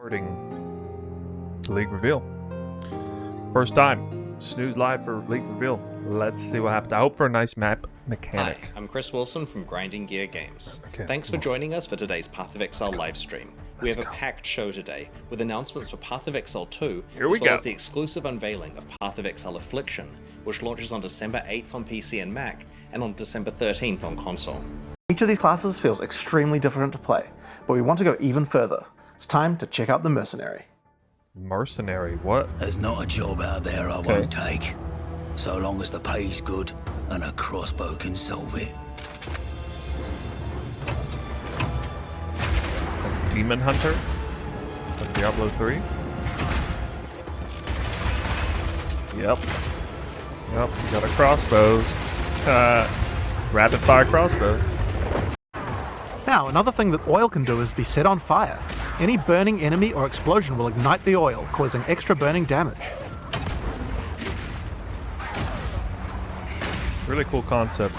recording League Reveal. First time. Snooze live for League Reveal. Let's see what happens. I hope for a nice map mechanic. Hi, I'm Chris Wilson from Grinding Gear Games. Okay, Thanks for joining us for today's Path of Exile livestream. We have a packed show today, with announcements for Path of Exile 2, as well as the exclusive unveiling of Path of Exile Affliction, which launches on December 8th on PC and Mac, and on December 13th on console. Each of these classes feels extremely different to play, but we want to go even further. It's time to check out the Mercenary. Mercenary, what? There's not a job out there I won't take, so long as the pay's good and a crossbow can solve it. A Demon Hunter of Diablo 3. Yep, you got a crossbow. Rapid fire crossbow. Now, another thing that oil can do is be set on fire. Any burning enemy or explosion will ignite the oil, causing extra burning damage. Really cool concept.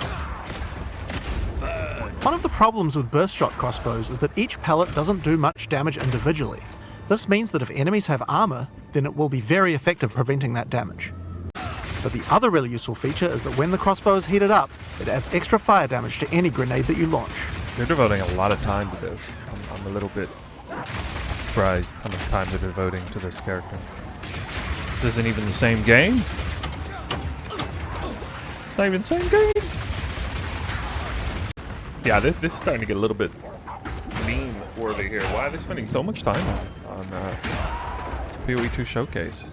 One of the problems with burst shot crossbows is that each pellet doesn't do much damage individually. This means that if enemies have armor, then it will be very effective preventing that damage. But the other really useful feature is that when the crossbow is heated up, it adds extra fire damage to any grenade that you launch. They're devoting a lot of time to this. I'm a little bit surprised how much time they're devoting to this character. This isn't even the same game. It's not even the same game. Yeah, this is starting to get a little bit meme-worthy here. Why are they spending so much time on PoE 2 Showcase?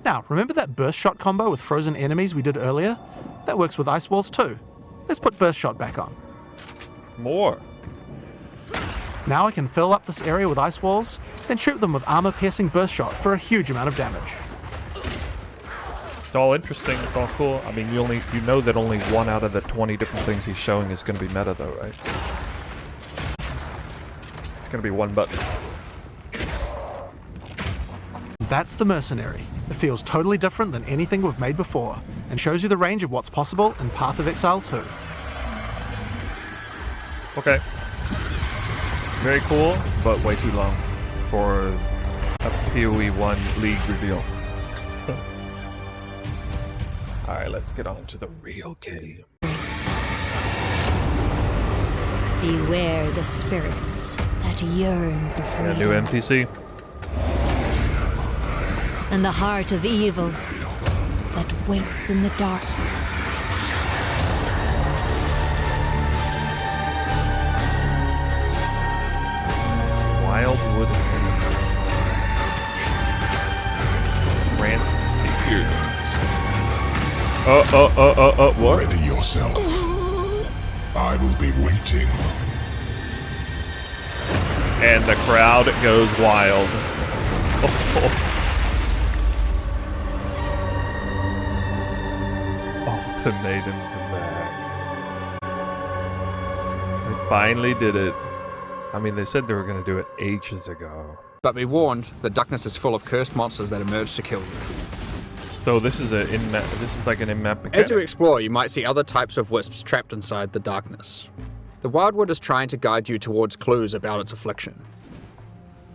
Now, remember that burst shot combo with frozen enemies we did earlier? That works with ice walls too. Let's put burst shot back on. More. Now I can fill up this area with ice walls, then shoot them with armor-piercing burst shot for a huge amount of damage. It's all interesting, it's all cool. I mean, you know that only one out of the 20 different things he's showing is going to be meta though, right? It's going to be one button. That's the Mercenary. It feels totally different than anything we've made before, and shows you the range of what's possible in Path of Exile 2. Okay. Very cool, but way too long for a PoE 1 League reveal. Alright, let's get on to the real game. Beware the spirits that yearn for freedom. A new NPC. And the heart of evil that waits in the dark. Wildwood what? Ready yourself. I will be waiting. And the crowd goes wild. Ultimatum's back. They finally did it. I mean, they said they were going to do it ages ago. But be warned, the darkness is full of cursed monsters that emerge to kill you. So this is like an in-map mechanic. As you explore, you might see other types of wisps trapped inside the darkness. The Wildwood is trying to guide you towards clues about its affliction.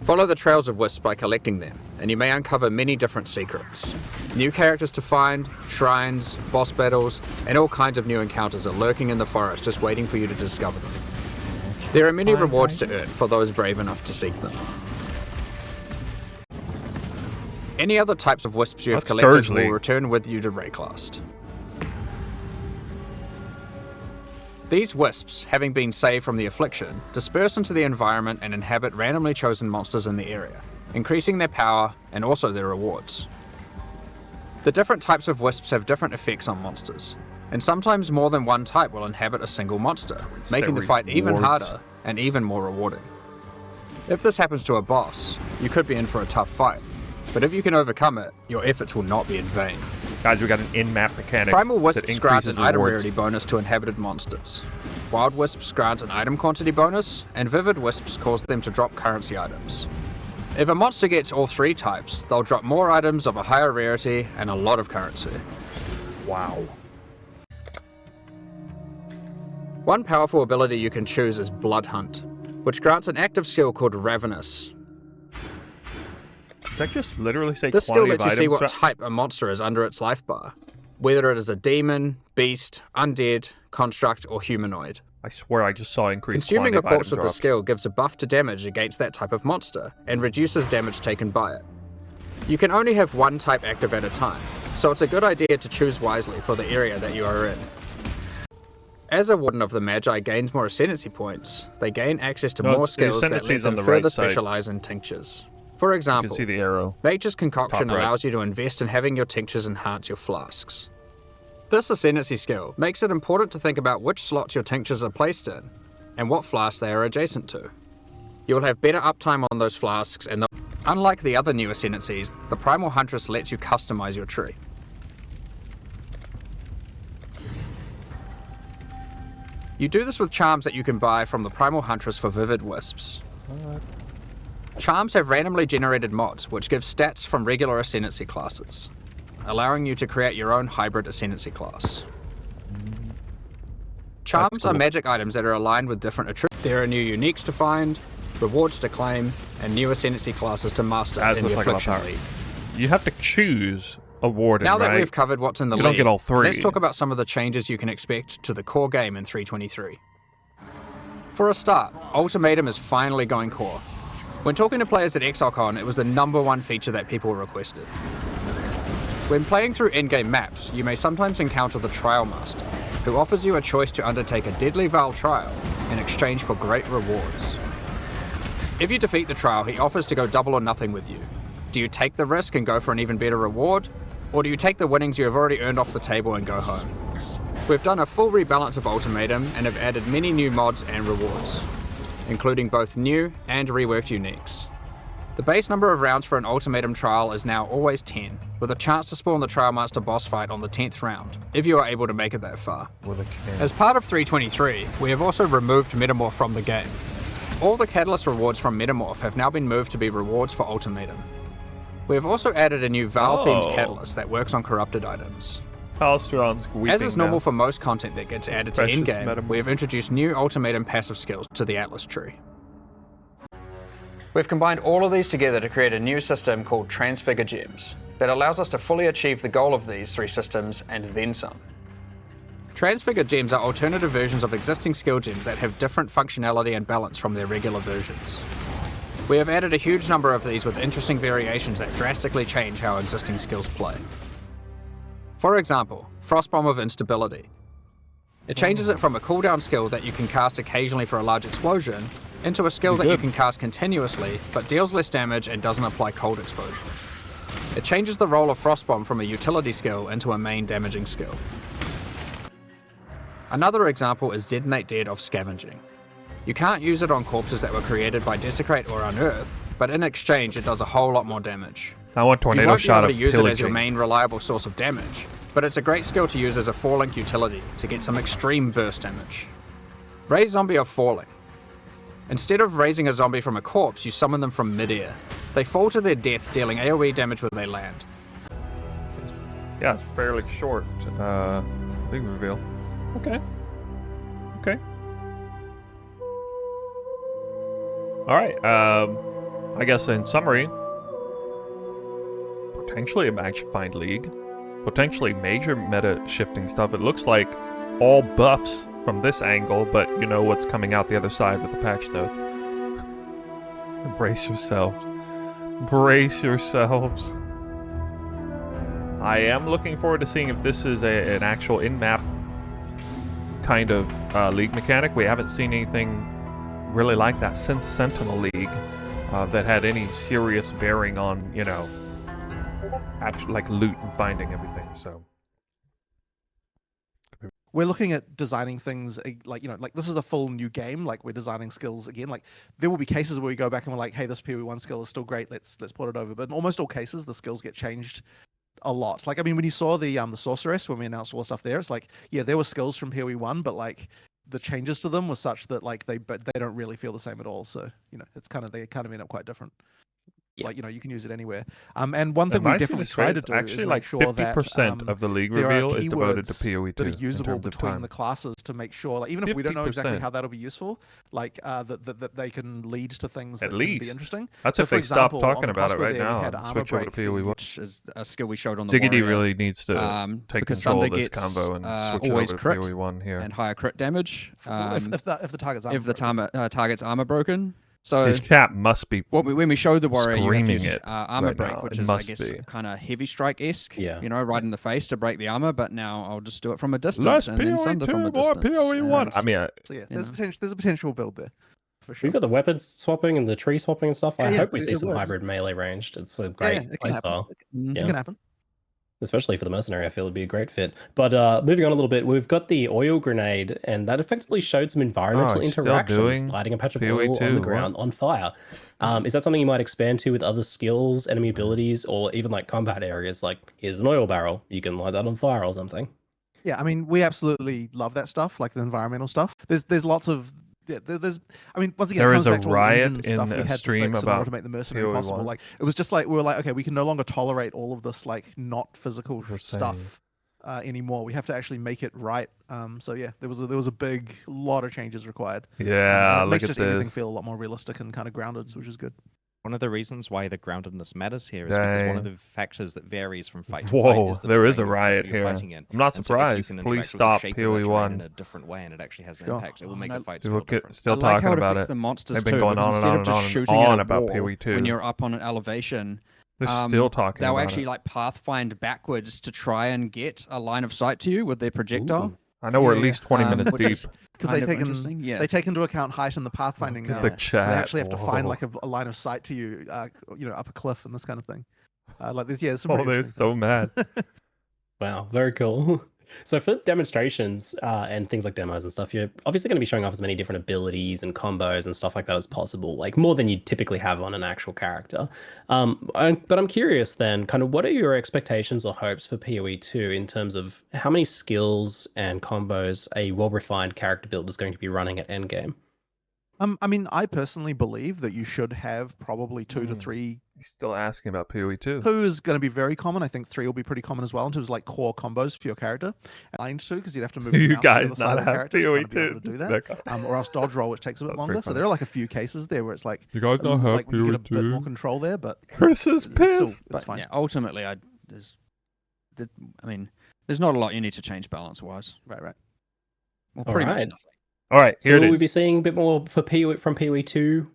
Follow the trails of wisps by collecting them, and you may uncover many different secrets. New characters to find, shrines, boss battles, and all kinds of new encounters are lurking in the forest just waiting for you to discover them. There are many rewards to earn for those brave enough to seek them. Any other types of wisps you have collected will return with you to Rayclast. These wisps, having been saved from the Affliction, disperse into the environment and inhabit randomly chosen monsters in the area, increasing their power and also their rewards. The different types of wisps have different effects on monsters, and sometimes more than one type will inhabit a single monster, making the fight even harder and even more rewarding. If this happens to a boss, you could be in for a tough fight, but if you can overcome it, your efforts will not be in vain. Guys, we got an in-map mechanic. Primal Wisps grant an item rarity bonus to inhabited monsters. Wild Wisps grant an item quantity bonus, and Vivid Wisps cause them to drop currency items. If a monster gets all three types, they'll drop more items of a higher rarity and a lot of currency. Wow. One powerful ability you can choose is Blood Hunt, which grants an active skill called Ravenous. Did I just literally say This skill quantity lets you see of what items? type a monster is under its life bar, whether it is a demon, beast, undead, construct, or humanoid. I swear I just saw increased Consuming quantity a of corpse item with this drops. skill gives a buff to damage against that type of monster, and reduces damage taken by it. You can only have one type active at a time, so it's a good idea to choose wisely for the area that you are in. As a Warden of the Magi gains more ascendancy points, they gain access to more The skills that let ascendancy's them on the further right side. specialize in tinctures. For You example, can see the arrow. Nature's Concoction Top right. allows you to invest in having your tinctures enhance your flasks. This ascendancy skill makes it important to think about which slots your tinctures are placed in, and what flasks they are adjacent to. You will have better uptime on those flasks, and unlike the other new ascendancies, the Primal Huntress lets you customize your tree. You do this with charms that you can buy from the Primal Huntress for Vivid Wisps. Charms have randomly generated mods, which give stats from regular ascendancy classes, allowing you to create your own hybrid ascendancy class. Charms cool. are magic items that are aligned with different attributes. There are new uniques to find, rewards to claim, and new ascendancy classes to master As in the the cycle of Affliction power. League. You have to choose a warden, Now that right? we've covered what's in the You league, don't get all three. let's talk about some of the changes you can expect to the core game in 3.23. For a start, Ultimatum is finally going core. When talking to players at ExileCon, it was the #1 feature that people requested. When playing through in-game maps, you may sometimes encounter the Trial Master, who offers you a choice to undertake a Deadly Veil trial in exchange for great rewards. If you defeat the trial, he offers to go double or nothing with you. Do you take the risk and go for an even better reward, or do you take the winnings you have already earned off the table and go home? We've done a full rebalance of Ultimatum and have added many new mods and rewards, including both new and reworked uniques. The base number of rounds for an Ultimatum trial is now always 10, with a chance to spawn the Trial Master boss fight on the 10th round, if you are able to make it that far. With a can. As part of 3.23, we have also removed Metamorph from the game. All the Catalyst rewards from Metamorph have now been moved to be rewards for Ultimatum. We have also added a new Val-themed Catalyst that works on corrupted items. Palstron's weeping As is normal now. for most content that gets added to Precious in-game, Metamorph. we have introduced new Ultimatum passive skills to the Atlas tree. We've combined all of these together to create a new system called Transfigure Gems that allows us to fully achieve the goal of these three systems and then some. Transfigure Gems are alternative versions of existing skill gems that have different functionality and balance from their regular versions. We have added a huge number of these with interesting variations that drastically change how existing skills play. For example, Frostbomb of Instability. It changes it from a cooldown skill that you can cast occasionally for a large explosion into a skill that you can cast continuously but deals less damage and doesn't apply cold exposure. It changes the role of Frostbomb from a utility skill into a main damaging skill. Another example is Detonate Dead of Scavenging. You can't use it on corpses that were created by Desecrate or Unearth, but in exchange it does a whole lot more damage. I want You tornado won't be shot able of to use it as your pillaging. main reliable source of damage, but it's a great skill to use as a 4-link utility to get some extreme burst damage. Raise Zombie of Falling. Instead of raising a zombie from a corpse, you summon them from mid-air. They fall to their death, dealing AoE damage where they land. Yeah, it's fairly short. Big reveal. Okay. Okay. Alright, I guess in summary, potentially a match-find league, potentially major meta shifting stuff. It looks like all buffs from this angle, but you know what's coming out the other side with the patch notes. Brace yourselves. Brace yourselves. I am looking forward to seeing if this is an actual in-map kind of league mechanic. We haven't seen anything really like that since Sentinel League that had any serious bearing on, you know, actual, like loot and finding everything. So we're looking at designing things like, you know, like this is a full new game. Like we're designing skills again. Like there will be cases where we go back and we're like, hey, this PoE1 skill is still great. Let's port it over. But in almost all cases, the skills get changed a lot. Like, I mean, when you saw the Sorceress, when we announced all the stuff there, it's like, yeah, there were skills from PoE1, but like the changes to them were such that like they don't really feel the same at all. So, you know, it's kind of, they kind of end up quite different. like, you can use it anywhere. And one thing Am we I seeing definitely this right? try to It's do is actually make like sure 50% that of the league there are reveal is devoted to keywords PoE2 that are in usable terms of between time. the classes to make sure, like, even if we don't know exactly 50%. how that'll be useful, like that they can lead to things At that can be least. interesting. That's So, if for they stop example, on talking the about it crossbow right there, we now had and armor switch over to break being PoE1. which is a skill we showed on the Ziggity warrior. really needs to take because control of Thunder this gets, combo and switch it always over to crit PoE1 here. and higher crit damage. if the target's armor if the broken. target's armor broken. So His chat must be when we showed the warrior, you have to screaming use it armor right break, now. which It is, I must guess, be. kind of heavy strike-esque. Yeah. Right in the face to break the armor. But now I'll just do it from a distance Less and then Sunder from a PoE2, more distance. PoE1. I and- mean, So yeah, you there's a potential build there, for sure. We've got the weapons swapping and the tree swapping and stuff. I Yeah, hope we it see some works. hybrid melee ranged. It's a Yeah, great it can happen. playstyle. It Yeah. can happen. Especially for the mercenary, I feel it'd be a great fit. But moving on a little bit, we've got the oil grenade, and that effectively showed some environmental he's still interactions, doing lighting a patch of PoE oil on too, the what? ground on fire. Is that something you might expand to with other skills, enemy abilities, or even like combat areas? Like, here's an oil barrel, you can light that on fire or something. Yeah, I mean, we absolutely love that stuff, like the environmental stuff. There's lots of there's. I mean, once again, There it is comes a back to all the riot engine stuff in we a had stream to fix in order about to make the mercenary PoE1. possible. Like, it was just like we were like, okay, we can no longer tolerate all of this like not physical stuff anymore. We have to actually make it right. So yeah, there was a big lot of changes required. Yeah, and it look makes at just everything this. feel a lot more realistic and kind of grounded, which is good. One of the reasons why the groundedness matters here is because one of Dang. the factors that varies from fight to Whoa, fight is the there is a terrain riot you're here. fighting in. I'm not And so if you surprised. can Please interact with the stop shape of the terrain PoE1. in a different way and it actually has an Sure. impact, it will make no, the fights People feel different. still I like talking how it about affects it. the monsters They've been too, going because on and instead on of and just on and shooting on at a about wall PoE2. when you're up on an elevation, They're still talking they'll about actually it. like pathfind backwards to try and get a line of sight to you with their projectile. Ooh. I know we're at Yeah, least 20 minutes which deep. is Because kind of interesting. Yeah. they take into account height in the pathfinding Look now. at the So they chat. actually have to find Whoa. like a line of sight to you, up a cliff and this kind of thing. Like there's some Oh, pretty they're interesting so things. mad. Wow, very cool. So for demonstrations and things like demos and stuff, you're obviously going to be showing off as many different abilities and combos and stuff like that as possible, like more than you typically have on an actual character. But I'm curious then, kind of what are your expectations or hopes for PoE2 in terms of how many skills and combos a well-refined character build is going to be running at endgame? I mean, I personally believe that you should have probably 2 to 3. He's still asking about PoE2. 2 is going to be very common. I think 3 will be pretty common as well in terms of like core combos for your character. And 2 because you'd have to move the You mouse to the guys other side not of the have character to kind of be able PoE2. to do that. Or else dodge roll, which takes a bit That's longer. pretty So funny. there are like a few cases there where it's like You guys not have like you get a bit more PoE2? control there, but Chris is it's pissed. fine. Yeah, ultimately, there's not a lot you need to change balance-wise. Right. Well, All pretty much right. nothing. All right, So here will it we is. be seeing a bit more for from PoE2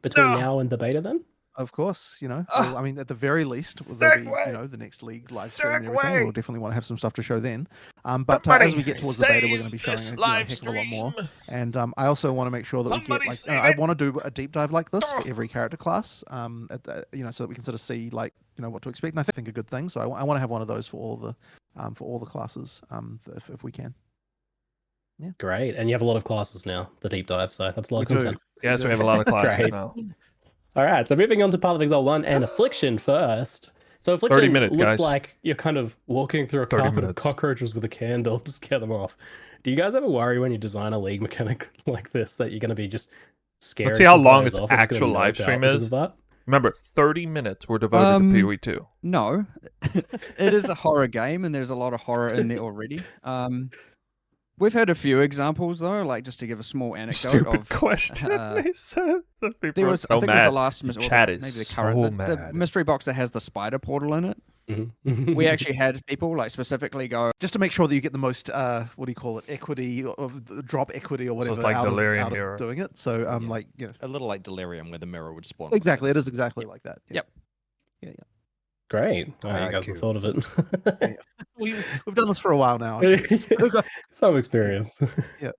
between now and the beta then? Of course, well, I mean, at the very least, there'll be, the next league live stream and everything. We'll definitely want to have some stuff to show then. But as we get towards the beta, we're going to be showing a heck of a lot more. And I also want to make sure that we get, like, I want to do a deep dive like this for every character class, so that we can sort of see, like, what to expect. And I think a good thing. So I want to have one of those for all the classes, if we can. Yeah. Great. And you have a lot of classes now, the deep dive, so that's a lot of content. Yes, we have a lot of classes Great. now. All right, so moving on to Path of Exile 1 and Affliction first. So 30 Affliction minutes, looks guys. like you're kind of walking through a 30 carpet of minutes. cockroaches with a candle to scare them off. Do you guys ever worry when you design a league mechanic like this that you're going to be just scared? Let's see how long its off, it's gonna actual live melt out stream because is. of that? Remember, 30 minutes were devoted to PoE2. No, it is a horror game, and there's a lot of horror in there already. We've had a few examples though, like just to give a small anecdote Stupid of question. They said the people there are was, so I think mad. it was the last The chat is maybe the so current, the mad. mystery box that has the spider portal in it. Mhm. We actually had people like specifically go, Just to make sure that you get the most, what do you call it, equity, of the drop equity or So it's whatever like out Delirium of here. doing it. So, A little like Delirium where the mirror would spawn. exactly, it is exactly like that. Yeah. Yep. Yeah. Great. Oh, you Ah, guys cute. have thought of it. We've done this for a while now. I guess. We've got- Some experience. Yeah.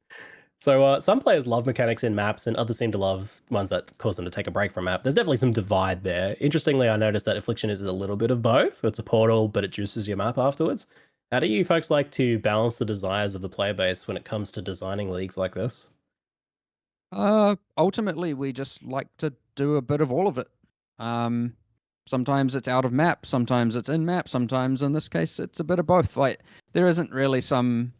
So some players love mechanics in maps and others seem to love ones that cause them to take a break from map. There's definitely some divide there. Interestingly, I noticed that Affliction is a little bit of both. It's a portal, but it juices your map afterwards. How do you folks like to balance the desires of the player base when it comes to designing leagues like this? ultimately we just like to do a bit of all of it. Sometimes it's out of map, sometimes it's in map, sometimes in this case it's a bit of both. Like there isn't really some,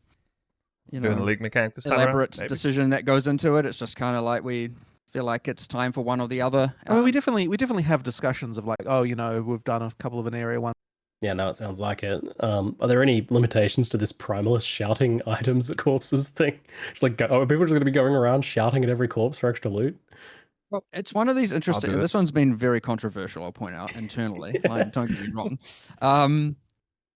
Doing a league mechanic this time around? elaborate Maybe. decision that goes into it. It's just kind of like we feel like it's time for one or the other. I mean, we definitely have discussions of like, oh, we've done a couple of an area one. Yeah, no, it sounds like it. Are there any limitations to this primalist shouting items at corpses thing? It's like, are people just going to be going around shouting at every corpse for extra loot? Well, it's one of these interesting. This one's been very controversial, I'll point out, internally. Like, don't get me wrong.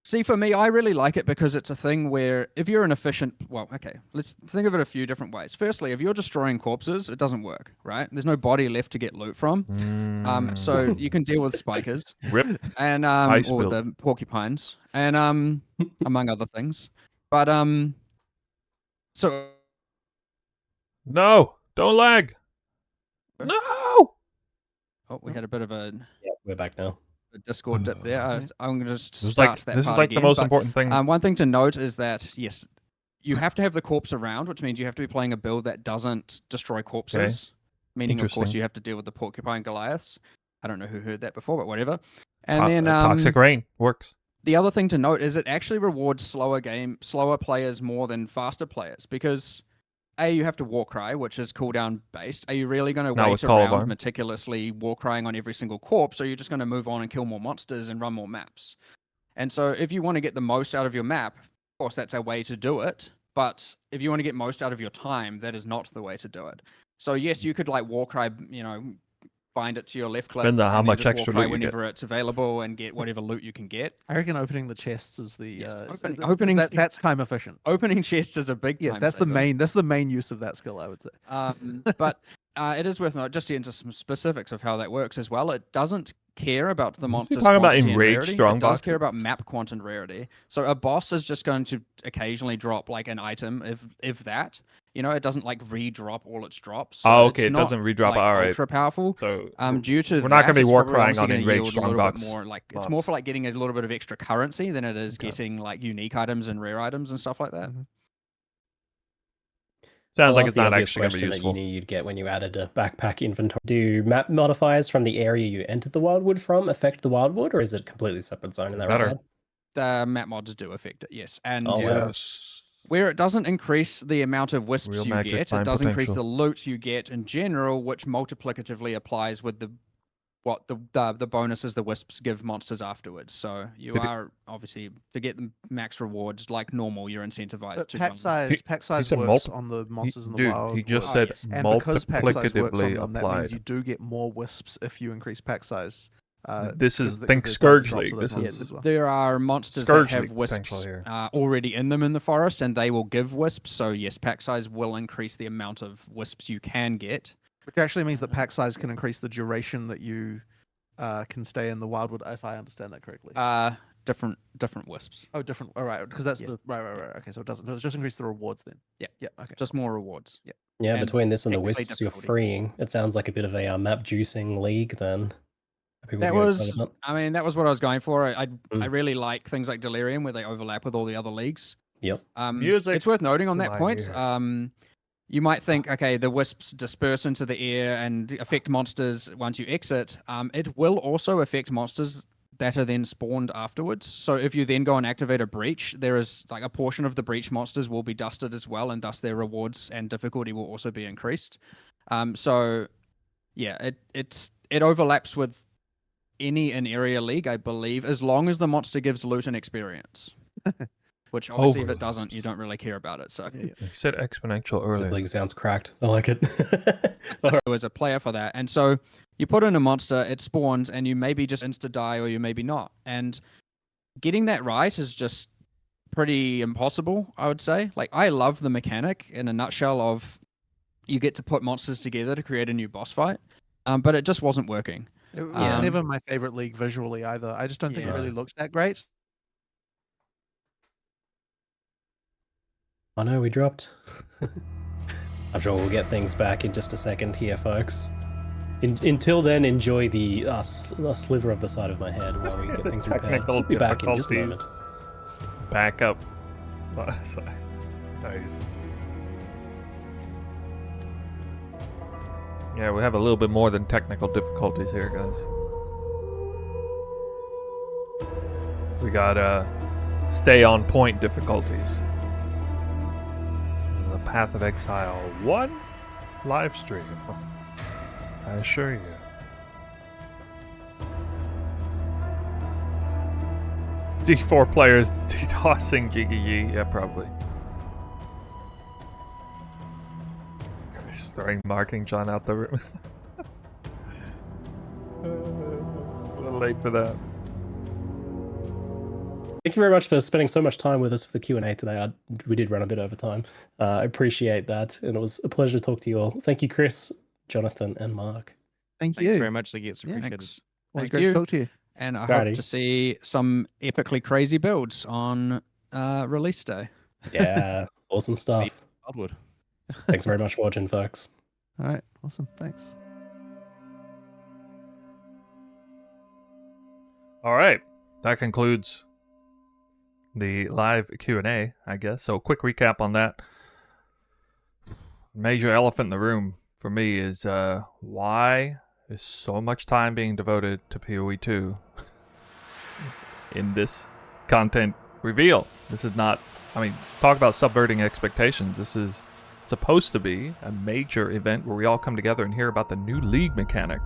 See, for me, I really like it because it's a thing where if you're an efficient... Well, okay, let's think of it a few different ways. Firstly, if you're destroying corpses, it doesn't work, right? There's no body left to get loot from. So you can deal with spikers. Rip. And, or the porcupines. And, among other things. But, so... No! Don't lag! No! Oh, we had a bit of a... Yeah, we're back now. Discord dip there. I'm going to just start that part This is like again, the most important thing. One thing to note is that, yes, you have to have the corpse around, which means you have to be playing a build that doesn't destroy corpses. Meaning, of course, you have to deal with the porcupine Goliaths. I don't know who heard that before, but whatever. And then Toxic Rain works. The other thing to note is it actually rewards slower players more than faster players because... you have to Warcry, which is cooldown based. Are you really going to wait around meticulously Warcrying on every single corpse, or are you just going to move on and kill more monsters and run more maps? And so if you want to get the most out of your map, of course that's a way to do it, but if you want to get most out of your time, that is not the way to do it. So yes, you could like Warcry, bind it to your left click, Depends on how much extra loot you whenever it's available and get whatever loot you can get. I reckon opening the chests is the opening that's time efficient. Opening chests is a big time that's saver. That's the main use of that skill, I would say. But it is worth noting, just to get into some specifics of how that works as well. It doesn't care about the monster's talking about quantity and enraged rarity. strong It does box? care about map quant and rarity. So a boss is just going to occasionally drop like an item, if that. It doesn't like re-drop all its drops. So okay, it's it not, doesn't re-drop. Like, all right. ultra powerful. So due to we're not going to be war crying on enraged enraged strong box. It's more for like getting a little bit of extra currency than it is getting like unique items and rare items and stuff like that. Sounds like it's not actually going to be question useful. that you knew you'd get when you added a backpack inventory. Do map modifiers from the area you entered the wildwood from affect the wildwood, or is it a completely separate zone in that regard? The map mods do affect it, yes. And Where it doesn't increase the amount of wisps Real you magic, get, it fine does increase potential. the loot you get in general, which multiplicatively applies with the bonuses the wisps give monsters afterwards. So you are obviously to get the max rewards like normal, you're incentivized to. Pack size said works on the monsters in the wild. He just world. said And because pack size works on multiplicatively them, that means applied. you do get more wisps if you increase pack size. This is because think there's Scourge drops League. of This those is monsters as well. There are monsters Scourge that have League wisps potential here. already in them in the forest, and they will give wisps. So yes, pack size will increase the amount of wisps you can get. Which actually means that pack size can increase the duration that you can stay in the wildwood, if I understand that correctly. Different wisps. Oh, different. All right, because that's Yes. the right. Okay, so it doesn't. It'll just increase the rewards then. Yeah. Yeah. Okay. Just more rewards. Yeah. Yeah, And between this and the technically wisps you're difficulty. freeing, it sounds like a bit of a map juicing league then. That was what I was going for. I Mm. really like things like Delirium where they overlap with all the other leagues. Yep. Music. It's worth noting on that My point. ear. You might think, okay, the wisps disperse into the air and affect monsters once you exit. It will also affect monsters that are then spawned afterwards. So if you then go and activate a breach, there is like a portion of the breach monsters will be dusted as well, and thus their rewards and difficulty will also be increased. So yeah, it overlaps with any in-area league, I believe, as long as the monster gives loot and experience. Which obviously, if it doesn't, you don't really care about it. So He said exponential earlier. This league sounds cracked. I like it. as a player for that, and so you put in a monster, it spawns, and you maybe just insta die, or you maybe not. And getting that right is just pretty impossible, I would say. Like, I love the mechanic in a nutshell of you get to put monsters together to create a new boss fight, but it just wasn't working. It was never my favorite league visually either. I just don't think it really looks that great. I know we dropped. I'm sure we'll get things back in just a second here, folks. Until then, enjoy the sliver of the side of my head while we get things repaired. Technical We'll be back in just a difficulty. moment. Back up. Sorry. Nice. Yeah, we have a little bit more than technical difficulties here, guys. We got stay on point difficulties. The Path of Exile 1 live stream. I assure you. D4 players tossing GGG. Yeah, probably. Chris throwing Marking John out the room. A little late for that. Thank you very much for spending so much time with us for the Q&A today. We did run a bit over time. I appreciate that, and it was a pleasure to talk to you all. Thank you, Chris, Jonathan, and Mark. Thank Thanks you very much, Ziggy. It's appreciated. Thanks. Well, it's Thank great you. to talk to you. And I Righty. hope to see some epically crazy builds on release day. Yeah, awesome stuff. Wildwood. Thanks very much for watching, folks. All right, awesome. Thanks. All right, that concludes the live Q&A, I guess. So quick recap on that. Major elephant in the room for me is why is so much time being devoted to PoE 2 in this content reveal? This is not, I mean, talk about subverting expectations. This is supposed to be a major event where we all come together and hear about the new league mechanic.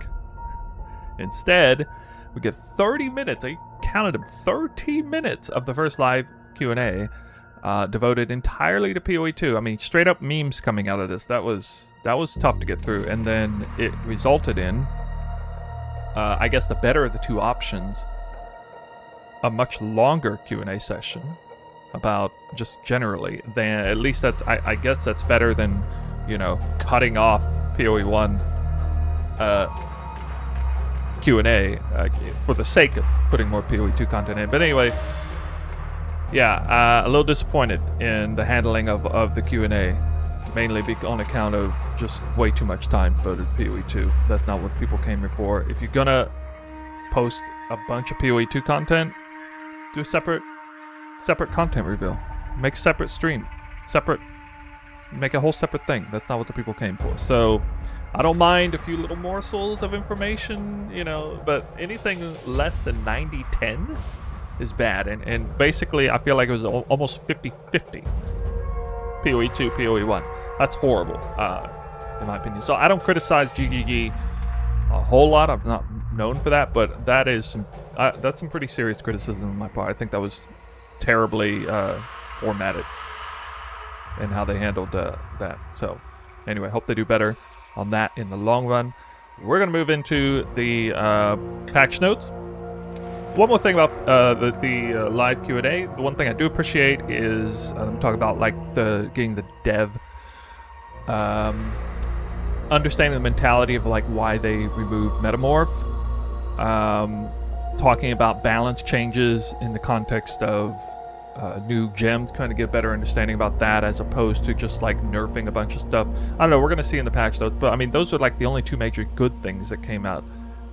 Instead, we get 30 minutes, I counted them, 13 minutes of the first live Q&A devoted entirely to PoE 2. I mean, straight up memes coming out of this. That was tough to get through. And then it resulted in, I guess the better of the two options, a much longer Q&A session about just generally. Than, at least that's, I guess that's better than, you know, cutting off PoE 1 Q&A for the sake of putting more PoE 2 content in. But anyway, yeah, a little disappointed in the handling of the Q&A, mainly on account of just way too much time devoted to PoE 2. That's not what people came here for. If you're gonna post a bunch of PoE 2 content, do a separate content reveal. Make a separate stream. Make a whole separate thing. That's not what the people came for. So I don't mind a few little morsels of information, you know, but anything less than 90-10 is bad. And basically, I feel like it was almost 50-50. PoE 2, PoE 1. That's horrible, in my opinion. So I don't criticize GGG a whole lot. I'm not known for that, but that's some pretty serious criticism on my part. I think that was terribly formatted and how they handled that. So anyway, hope they do better on that in the long run. We're going to move into the patch notes. One more thing about the live Q&A. The one thing I do appreciate is talk about like getting the dev understanding the mentality of like why they removed Metamorph. Talking about balance changes in the context of new gems, kind of get a better understanding about that as opposed to just like nerfing a bunch of stuff. I don't know, we're going to see in the patch notes, but I mean, those are like the only two major good things that came out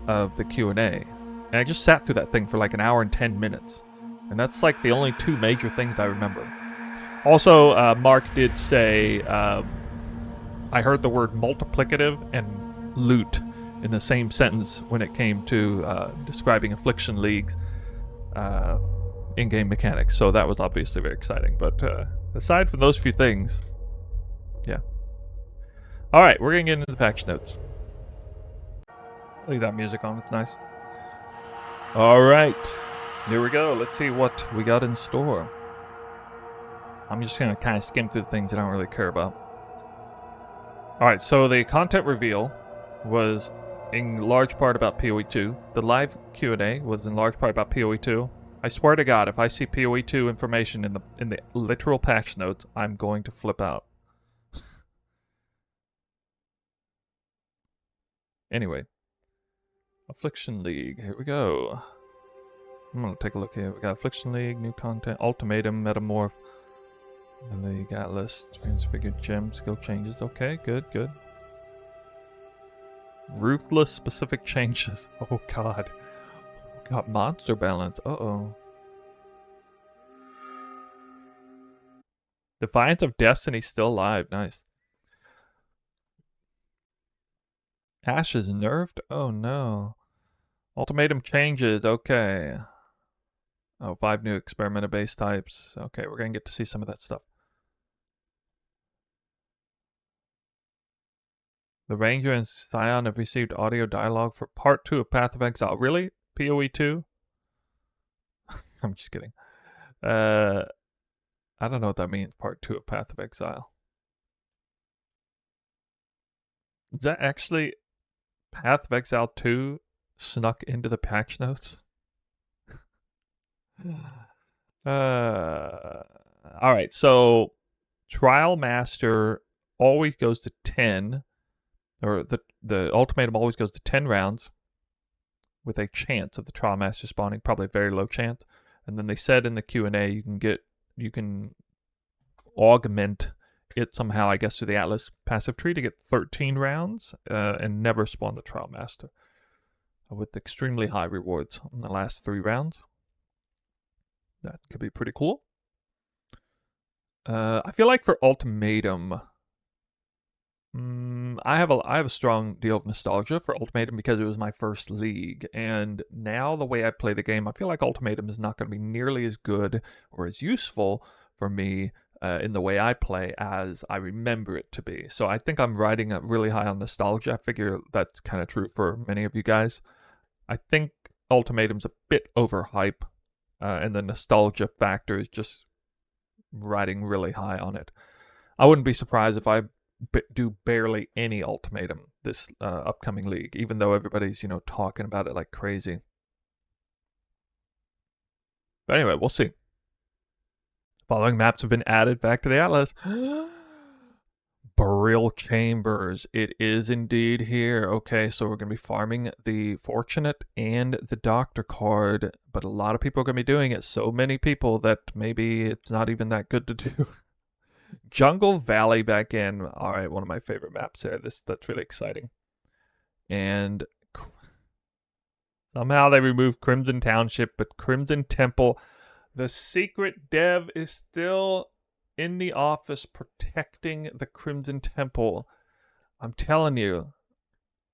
of the Q&A. And I just sat through that thing for like an hour and 10 minutes. And that's like the only two major things I remember. Also, Mark did say, I heard the word multiplicative and loot in the same sentence when it came to describing Affliction League's in-game mechanics, so that was obviously very exciting. But aside from those few things, yeah. Alright, we're gonna get into the patch notes. Leave that music on, it's nice. Alright, here we go. Let's see what we got in store. I'm just gonna kind of skim through the things I don't really care about. Alright, so the content reveal was in large part about PoE 2. The live Q&A was in large part about PoE 2. I swear to God, if I see PoE 2 information in the literal patch notes, I'm going to flip out. Anyway, Affliction League, here we go. I'm gonna take a look here. We got Affliction League, new content, Ultimatum, Metamorph, the League Atlas, Transfigured Gem, skill changes. Okay, good. Ruthless specific changes. Oh God. Got monster balance. Uh-oh. Defiance of Destiny still alive. Nice. Ash is nerfed? Oh no. Ultimatum changes. Okay. Oh, 5 new experimenter base types. Okay, we're gonna get to see some of that stuff. The Ranger and Scion have received audio dialogue for Part 2 of Path of Exile. Really? PoE 2? I'm just kidding. I don't know what that means, Part 2 of Path of Exile. Is that actually Path of Exile 2 snuck into the patch notes? Alright, so Trial Master always goes to 10, or the ultimatum always goes to 10 rounds with a chance of the Trial Master spawning, probably a very low chance. And then they said in the Q&A you can augment it somehow, I guess, through the Atlas passive tree to get 13 rounds and never spawn the Trial Master with extremely high rewards in the last 3 rounds. That could be pretty cool. I feel like for Ultimatum, I have a strong deal of nostalgia for Ultimatum because it was my first league, and now the way I play the game, I feel like Ultimatum is not going to be nearly as good or as useful for me in the way I play as I remember it to be. So I think I'm riding up really high on nostalgia. I figure that's kind of true for many of you guys. I think Ultimatum's a bit overhype, and the nostalgia factor is just riding really high on it. I wouldn't be surprised if I do barely any Ultimatum this upcoming league, even though everybody's, talking about it like crazy. But anyway, we'll see. Following maps have been added back to the Atlas. Burial Chambers. It is indeed here. Okay, so we're going to be farming the Fortunate and the Doctor card, but a lot of people are going to be doing it. So many people that maybe it's not even that good to do. Jungle Valley back in. All right, one of my favorite maps there. That's really exciting. And somehow they removed Crimson Township, but Crimson Temple, the secret dev, is still in the office protecting the Crimson Temple. I'm telling you,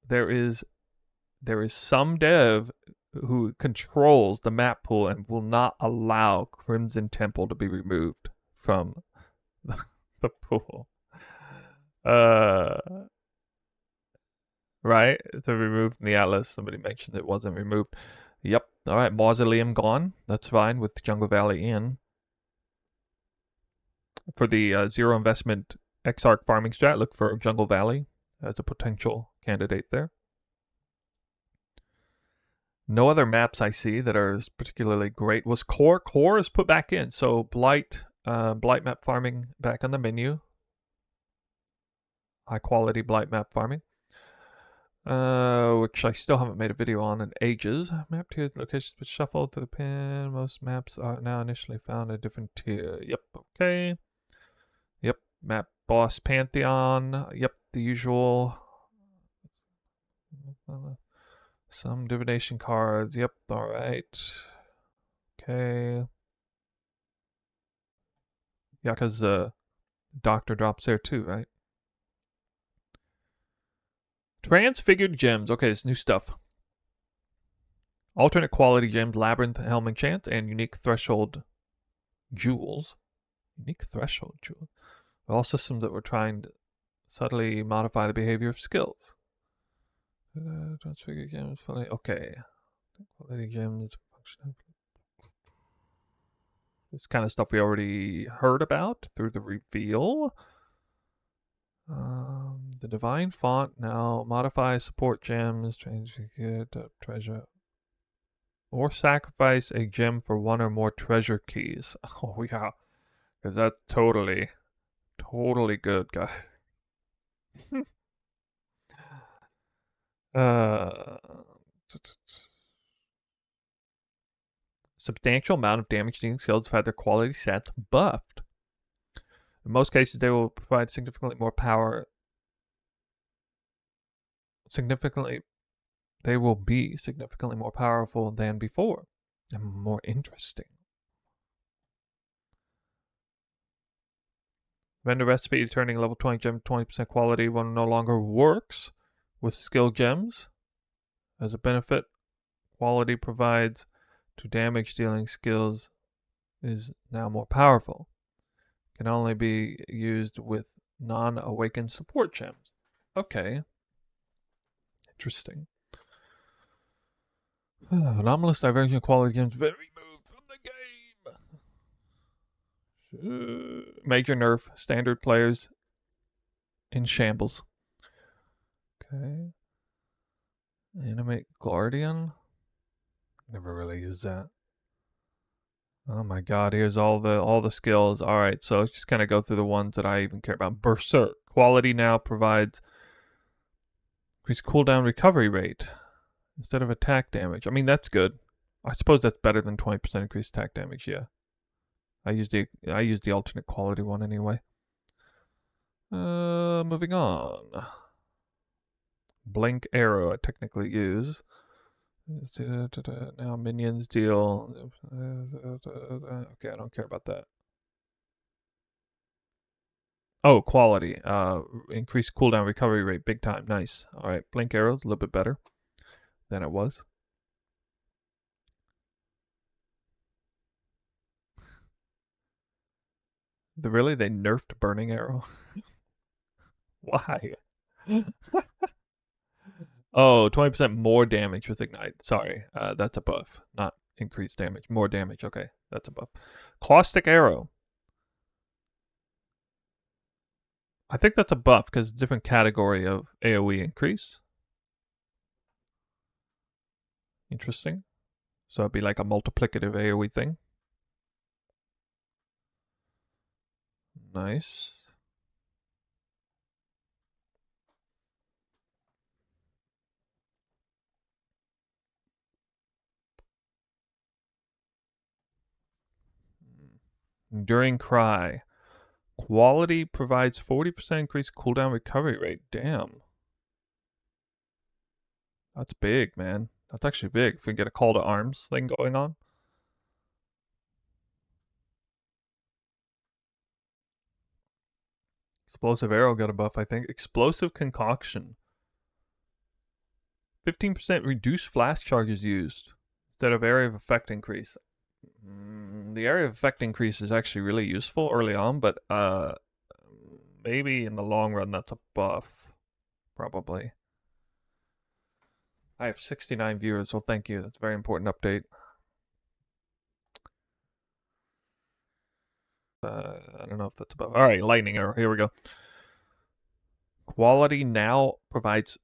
there is some dev who controls the map pool and will not allow Crimson Temple to be removed from the pool. Right? It's removed from the Atlas. Somebody mentioned it wasn't removed. Yep. All right. Mausoleum gone. That's fine with Jungle Valley in. For the zero investment Exarch farming strat, look for Jungle Valley as a potential candidate there. No other maps I see that are particularly great. Was Core? Core is put back in. So Blight map farming back on the menu. High quality Blight map farming. Which I still haven't made a video on in ages. Map tier locations been shuffled to the pin. Most maps are now initially found in a different tier. Yep, okay. Yep, map boss Pantheon. Yep, the usual. Some divination cards. Yep, alright. Okay. Yeah, because Doctor drops there too, right? Transfigured gems. Okay, it's new stuff. Alternate quality gems, Labyrinth, Helm Enchant, and unique threshold jewels. Unique threshold jewels. All systems that were trying to subtly modify the behavior of skills. Transfigured gems. Okay. Quality gems. This kind of stuff we already heard about through the reveal. The divine font now modifies support gems, transfigured treasure, or sacrifice a gem for one or more treasure keys. Oh yeah, because that's totally good, guys. Substantial amount of damage dealing skills have had their quality stats buffed. In most cases, they will provide significantly more power. They will be significantly more powerful than before and more interesting. Vendor recipe turning level 20 gem 20% quality one no longer works with skill gems. As a benefit, quality provides to damage dealing skills is now more powerful. Can only be used with non-awakened support gems. Okay. Interesting. Anomalous diversion quality games been removed from the game. Major nerf. Standard players in shambles. Okay. Animate Guardian. Never really used that. Oh my god, here's all the skills. Alright, so let's just kind of go through the ones that I even care about. Berserk. Quality now provides increased cooldown recovery rate instead of attack damage. I mean, that's good. I suppose that's better than 20% increased attack damage, yeah. I use the alternate quality one anyway. Moving on. Blink arrow I technically use. Now minions deal. Okay, I don't care about that. Oh, quality. Increased cooldown recovery rate, big time. Nice. All right, blink arrows a little bit better than it was. Really, they nerfed burning arrow. Why? Oh, 20% more damage with ignite. Sorry, that's a buff, not increased damage. More damage. Okay, that's a buff. Caustic arrow. I think that's a buff because it's a different category of AoE increase. Interesting. So it'd be like a multiplicative AoE thing. Nice. Enduring Cry. Quality provides 40% increased cooldown recovery rate. Damn. That's big, man. That's actually big. If we get a call to arms thing going on. Explosive arrow got a buff, I think. Explosive concoction. 15% reduced flash charges used instead of area of effect increase. The area of effect increase is actually really useful early on, but maybe in the long run that's a buff. Probably. I have 69 viewers, so thank you. That's a very important update. I don't know if that's above. All right, lightning arrow. Here we go. Quality now provides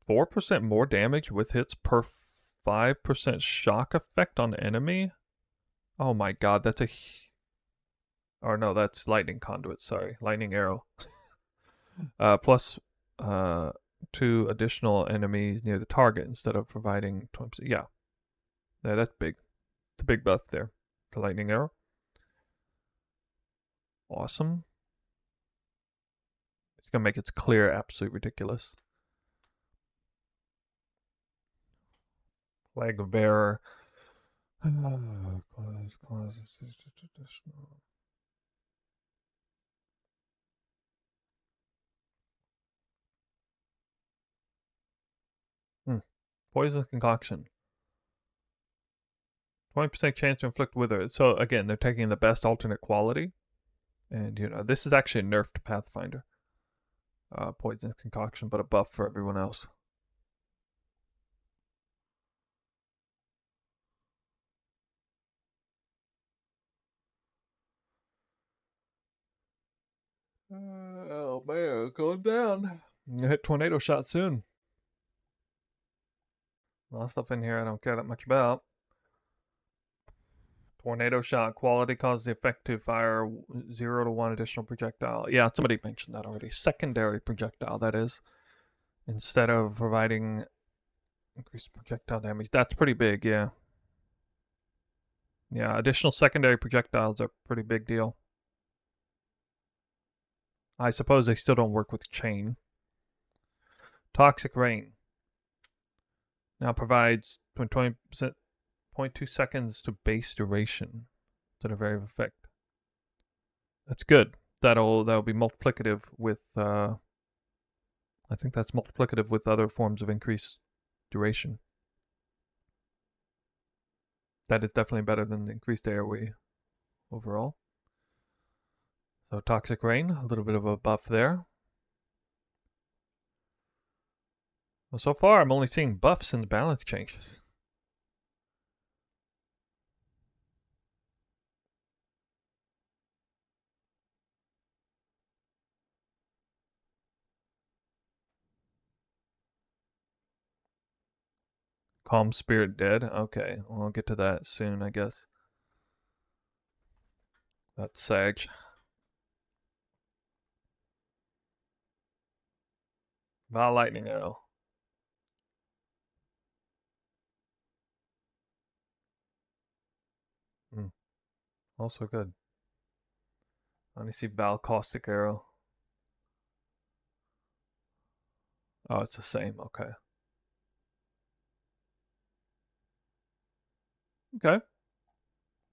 4% more damage with hits per 5% shock effect on enemy. Oh my god, that's a... Or no, that's lightning conduit. Sorry, lightning arrow. Plus 2 additional enemies near the target instead of providing 20%. Yeah, that's big. It's a big buff there. The lightning arrow. Awesome. It's gonna make its clear absolute ridiculous. Flag of bearer. Poison concoction. 20% chance to inflict wither. So again, they're taking the best alternate quality. And you know, this is actually a nerfed Pathfinder. Poison concoction, but a buff for everyone else. Oh man, going down. I'm gonna hit tornado shot soon. A lot of stuff in here I don't care that much about. Tornado shot quality causes the effect to fire 0 to 1 additional projectile. Yeah, somebody mentioned that already. Secondary projectile, that is. Instead of providing increased projectile damage. That's pretty big, yeah. Yeah, additional secondary projectiles are a pretty big deal. I suppose they still don't work with chain. Toxic Rain. Now provides 20%, 0.2 seconds to base duration instead of area of effect. That's good. That'll be multiplicative with I think that's multiplicative with other forms of increased duration. That is definitely better than the increased AoE overall. So Toxic Rain, a little bit of a buff there. Well, so far I'm only seeing buffs in the balance changes. Calm Spirit dead? Okay, well, I'll get to that soon, I guess. That's Sag. Val Lightning Arrow. Also good. I only see Val Caustic Arrow. Oh, it's the same. Okay. Okay.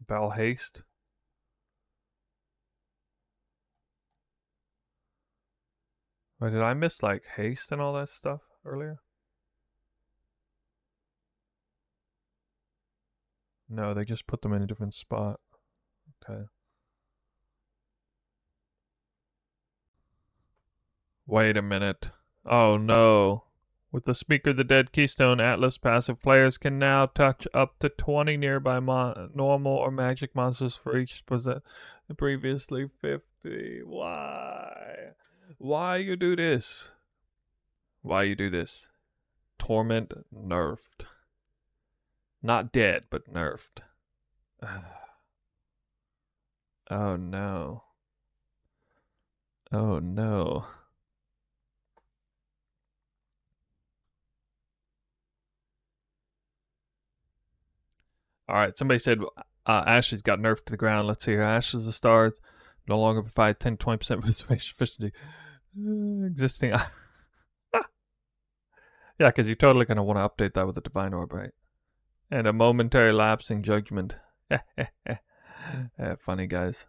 Val Haste. Wait, did I miss like haste and all that stuff earlier? No, they just put them in a different spot. Okay. Wait a minute. Oh no. With the Speaker of the Dead Keystone Atlas passive, players can now touch up to 20 nearby normal or magic monsters for each possess previously 50. Why? Why you do this? Why you do this? Torment nerfed. Not dead, but nerfed. Oh no. Oh no. Alright, somebody said Ashley's got nerfed to the ground. Let's see here. Ashes of Stars no longer provide 10-20% reservation efficiency. Existing. Yeah, because you're totally going to want to update that with a Divine Orb, right? And a momentary lapsing judgment. Funny, guys.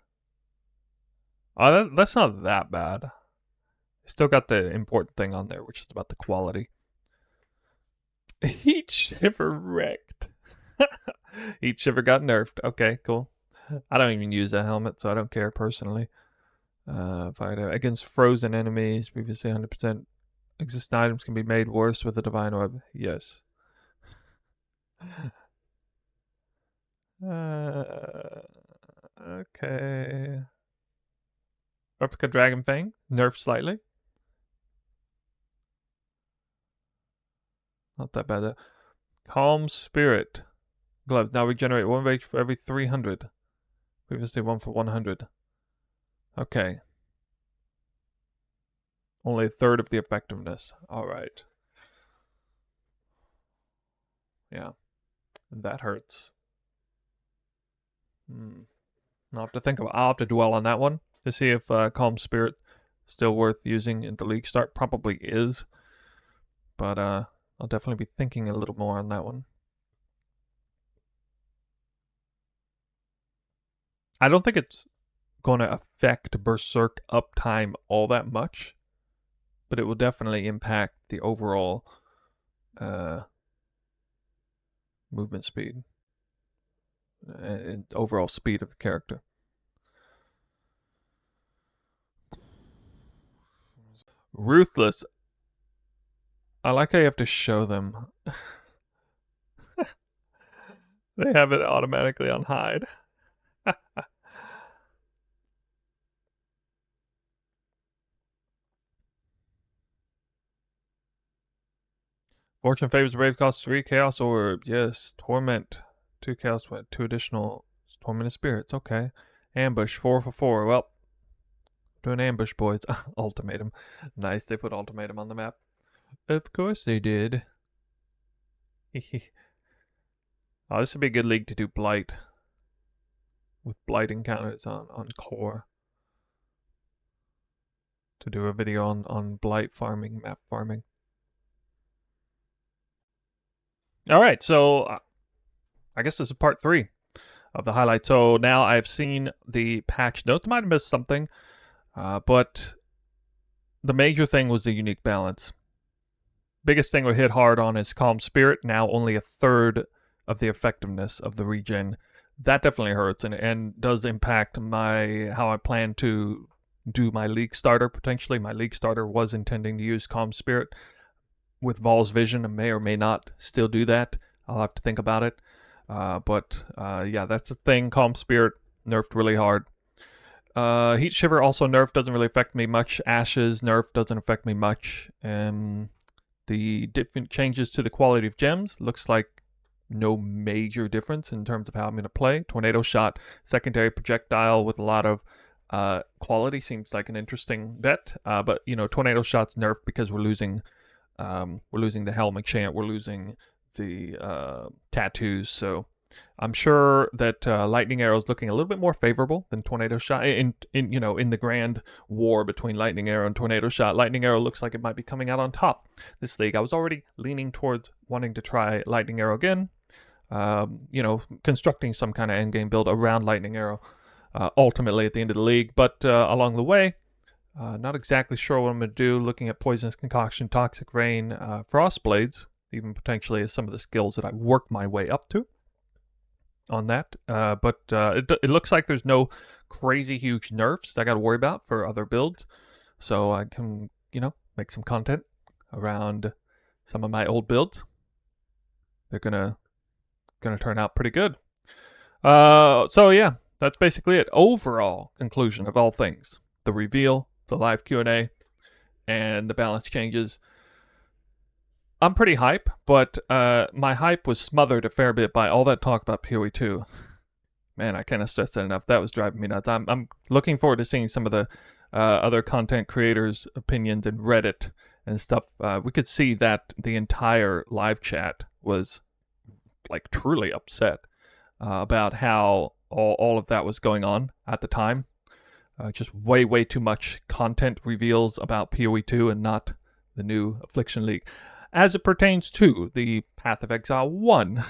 Oh, that's not that bad. Still got the important thing on there, which is about the quality. Each shiver wrecked. Each shiver got nerfed. Okay, cool. I don't even use a helmet, so I don't care personally. Fight against frozen enemies. Previously 100%. Existing items can be made worse with a Divine Orb. Yes. Okay. Replica Dragon Fang. Nerfed slightly. Not that bad though. Calm Spirit. Gloves. Now we generate 1 rage for every 300. Previously 1 for 100. Okay. Only a third of the effectiveness. Alright. Yeah. That hurts. I'll have to think about. I'll have to dwell on that one to see if Calm Spirit is still worth using in the league start. Probably is. But I'll definitely be thinking a little more on that one. I don't think it's going to affect Berserk uptime all that much, but it will definitely impact the overall movement speed and overall speed of the character. Ruthless. I like how you have to show them. They have it automatically on hide. Fortune favors brave, costs 3 chaos orbs. Yes, torment 2 chaos, 2 additional tormented spirits. Okay, ambush 4 for 4. Well, do an ambush, boys. Ultimatum. Nice, they put ultimatum on the map. Of course they did. Oh, this would be a good league to do blight. With blight encounters on core. To do a video on blight farming, map farming. Alright, so I guess this is part 3 of the highlight. So now I've seen the patch notes. Might have missed something, but the major thing was the unique balance. Biggest thing we hit hard on is Calm Spirit. Now only a third of the effectiveness of the regen. That definitely hurts and does impact how I plan to do my league starter potentially. My league starter was intending to use Calm Spirit, with Vol's vision, I may or may not still do that. I'll have to think about it. But yeah, that's a thing. Calm Spirit nerfed really hard. Heat Shiver also nerfed, doesn't really affect me much. Ashes nerf doesn't affect me much. The different changes to the quality of gems looks like no major difference in terms of how I'm going to play. Tornado Shot, secondary projectile with a lot of quality seems like an interesting bet. But you know, Tornado Shot's nerfed because we're losing the Helm enchant, we're losing the tattoos. So I'm sure that Lightning Arrow is looking a little bit more favorable than Tornado Shot. In the grand war between Lightning Arrow and Tornado Shot, Lightning Arrow looks like it might be coming out on top this league. I was already leaning towards wanting to try Lightning Arrow again. Constructing some kind of endgame build around Lightning Arrow ultimately at the end of the league. But along the way, not exactly sure what I'm going to do. Looking at Poisonous Concoction, Toxic Rain, Frost Blades, even potentially as some of the skills that I work my way up to on that. But it looks like there's no crazy huge nerfs that I got to worry about for other builds. So I can, make some content around some of my old builds. They're gonna turn out pretty good. So yeah, that's basically it. Overall conclusion of all things: the reveal, the live Q&A, and the balance changes. I'm pretty hype, but my hype was smothered a fair bit by all that talk about PoE 2. Man, I cannot stress that enough. That was driving me nuts. I'm looking forward to seeing some of the other content creators' opinions in Reddit and stuff. We could see that the entire live chat was like truly upset about how all of that was going on at the time. Just way too much content reveals about PoE 2 and not the new Affliction League. As it pertains to the Path of Exile 1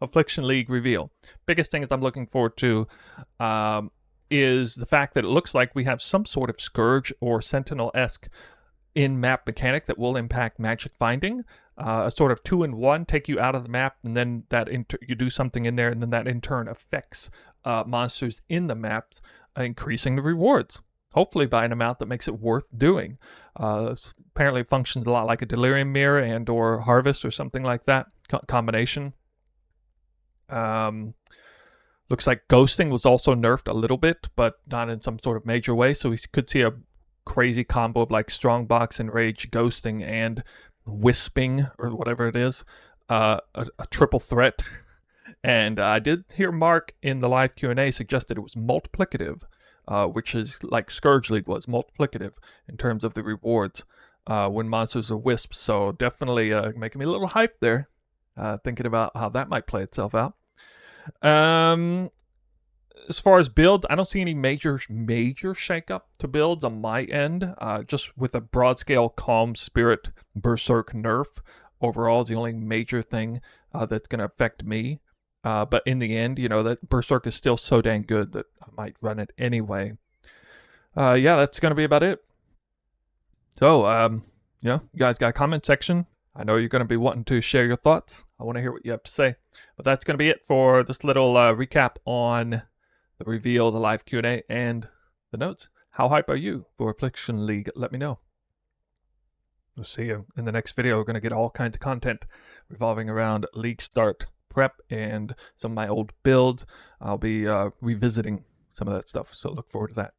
Affliction League reveal, biggest thing that I'm looking forward to is the fact that it looks like we have some sort of Scourge or Sentinel-esque in-map mechanic that will impact magic finding. A sort of 2-in-1, take you out of the map, and then that you do something in there, and then that in turn affects monsters in the maps, increasing the rewards. Hopefully by an amount that makes it worth doing. Apparently it functions a lot like a Delirium Mirror and or Harvest or something like that combination. Looks like Ghosting was also nerfed a little bit, but not in some sort of major way. So we could see a crazy combo of like Strongbox, Enrage, Ghosting, and Wisping, or whatever it is. A triple threat. And I did hear Mark in the live Q&A suggested it was multiplicative. Which is like Scourge League was, multiplicative in terms of the rewards when monsters are wisps. So definitely making me a little hyped there, thinking about how that might play itself out. As far as builds, I don't see any major shakeup to builds on my end. Just with a broad scale Calm Spirit Berserk nerf overall is the only major thing that's going to affect me. But in the end, that Berserk is still so dang good that I might run it anyway. Yeah, that's going to be about it. So, you guys got a comment section. I know you're going to be wanting to share your thoughts. I want to hear what you have to say. But that's going to be it for this little recap on the reveal, the live Q&A, and the notes. How hype are you for Affliction League? Let me know. We'll see you in the next video. We're going to get all kinds of content revolving around League Start prep and some of my old builds. I'll be revisiting some of that stuff, so look forward to that.